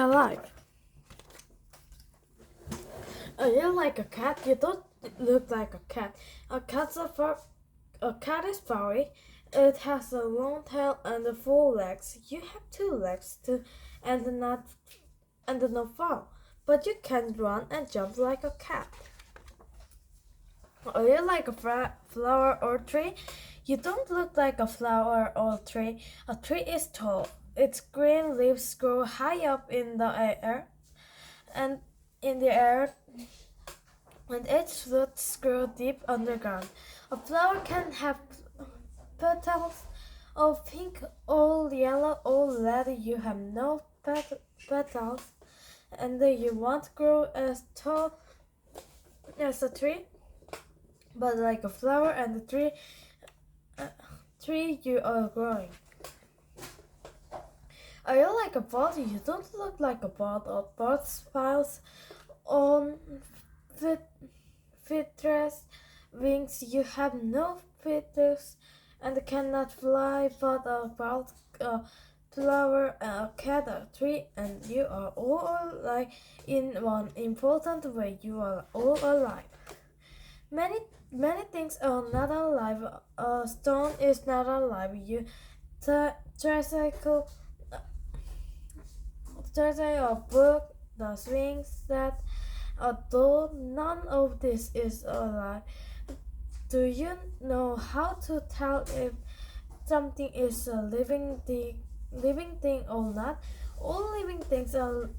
alive. You're like a cat. You don't look like a cat. A cat is furry. It has a long tail and four legs. You have two legs too, and not and no fur. But you can run and jump like a cat. Are you like a flower or tree? You don't look like a flower or tree. A tree is tall. Its green leaves grow high up in the air, and in the air, and its roots grow deep underground. A flower can have petals of pink or yellow or red. You have no petals, and you won't grow as tall as a tree, but like a flower and a tree you are growing. Are you like a bird? You don't look like a bird. A bird piles on feathers, wings. You have no feathers and cannot fly, but a bird, a flower, a cat, a tree, and you are all alike in one important way. You are all alive. Many things are not alive. A stone is not alive. You tricycle, a book, the swings that a door. None of this is alive. Do you know how to tell if something is a living thing or not? All living things are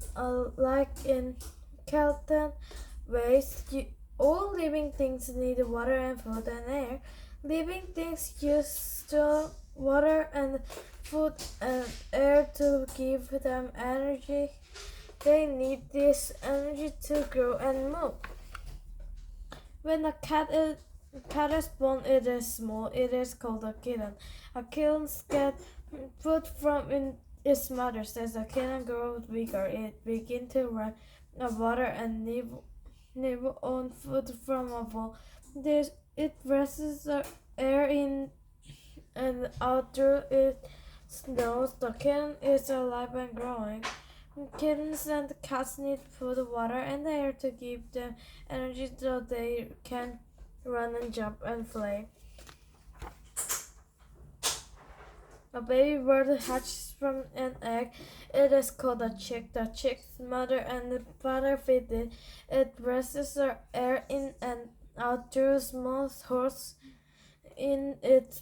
like in Kelton ways. All living things need water and food and air. Living things use water and food and air to give them energy. They need this energy to grow and move. When a cat is born, it is small. It is called a kitten. A kitten gets food from its mother. As the kitten grows bigger, it begins to run water and nibble on food from a bowl. It breathes the air in and out through its nose. The kitten is alive and growing. Kittens and cats need food, water, and air to give them energy so they can run and jump and play. A baby bird hatches from an egg. It is called a chick. The chick's mother and the father feed it. It breathes air in and out through small holes in its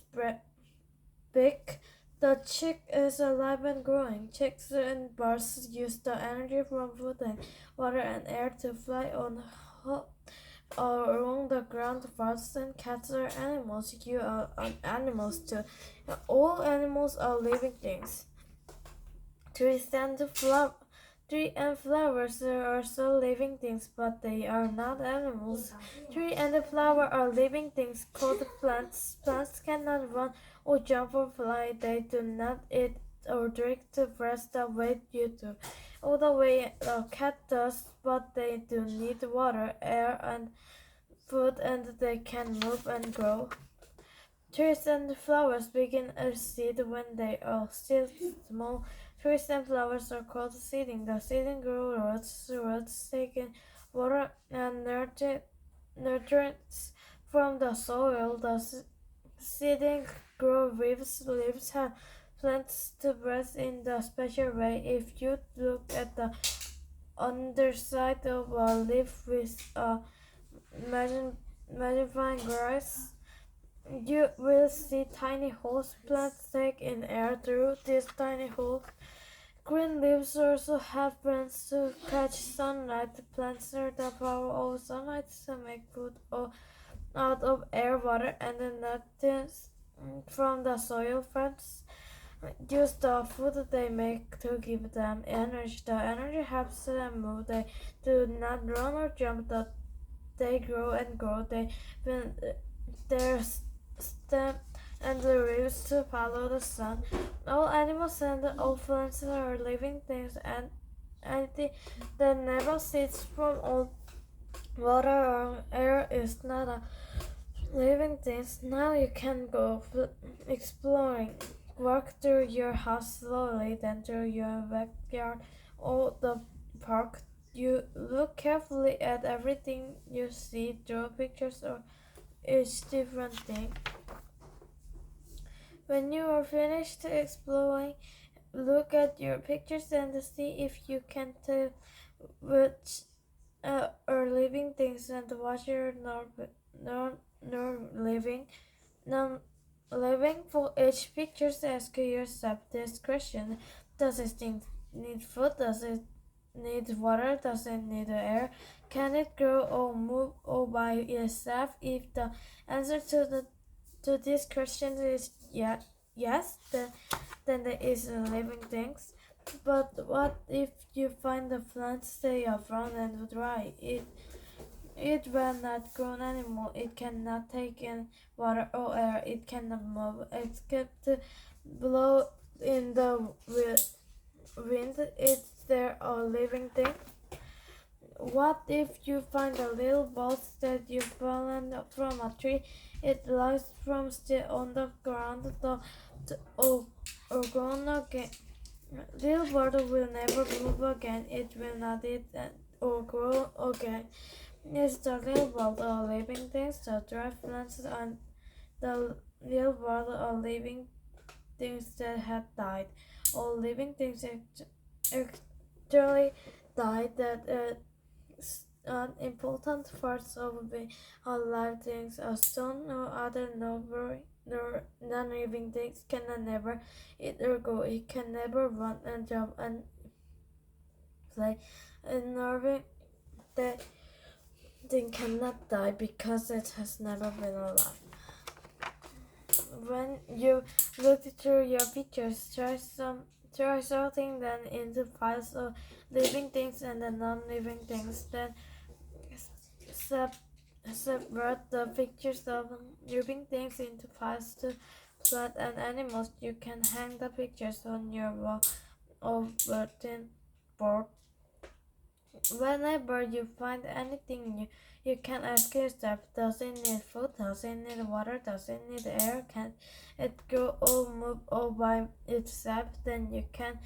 beak. The chick is alive and growing. Chicks and birds use the energy from food and water and air to fly on along the ground. Birds and cats are animals. You are animals too. All animals are living things. Trees and flowers are also living things, but they are not animals. Tree and the flower are living things called plants. Plants cannot run or jump or fly. They do not eat or drink to press the way you do, or the way a cat does, but they do need water, air, and food, and they can move and grow. Trees and flowers begin as seed when they are still small. Trees and flowers are called seeding. The seeding grow roots taking water and nutrients from the soil. The seeding grow leaves have plants to breathe in the special way. If you look at the underside of a leaf with a magnifying glass, you will see tiny holes. Plants take in air through these tiny holes. Green leaves also have plants to catch sunlight. Plants are the power of sunlight to make food out of air, water, and the nutrients from the soil. Plants use the food they make to give them energy. The energy helps them move. They do not run or jump. They grow and grow. They bend their stem and the leaves to follow the sun. All animals and all plants are living things, and anything that never sees from water or air is not a living thing. Now you can go exploring. Walk through your house slowly, then through your backyard or the park. You look carefully at everything you see, draw pictures or each different thing. When you are finished exploring, look at your pictures and see if you can tell which are living things and what are non-living. Non-living. For each picture, ask yourself this question: does it need food? Does it need water? Does it need air? Can it grow or move all by itself? If the answer to this question is yes, then there is a living things. But what if you find the plant stay upfront and dry? It will not grow anymore. It cannot take in water or air. It cannot move except to blow in the wind. Is there a living thing? What if you find a little box that you've fallen from a tree? It lies from still on the ground, or grown again. Little bird will never move again. It will not eat or grow again. It's the little world of living things, the dry plants, and the little world of living things that have died. All living things actually died. That an important parts of being alive things, a stone or other non-living things cannot never eat or go. It can never run and jump and play. And living thing cannot die because it has never been alive. When you look through your pictures, try sorting them into files of living things and the non-living things. Then separate the pictures of living things into files to plant and animals. You can hang the pictures on your wall or bulletin board. Whenever you find anything new, you can ask yourself, does it need food? Does it need water? Does it need air? Can it grow or move all by itself? Then you can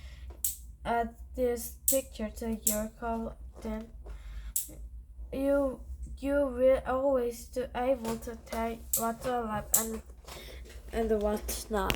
add this picture to your collection. You will always be able to tell what's alive and what's not.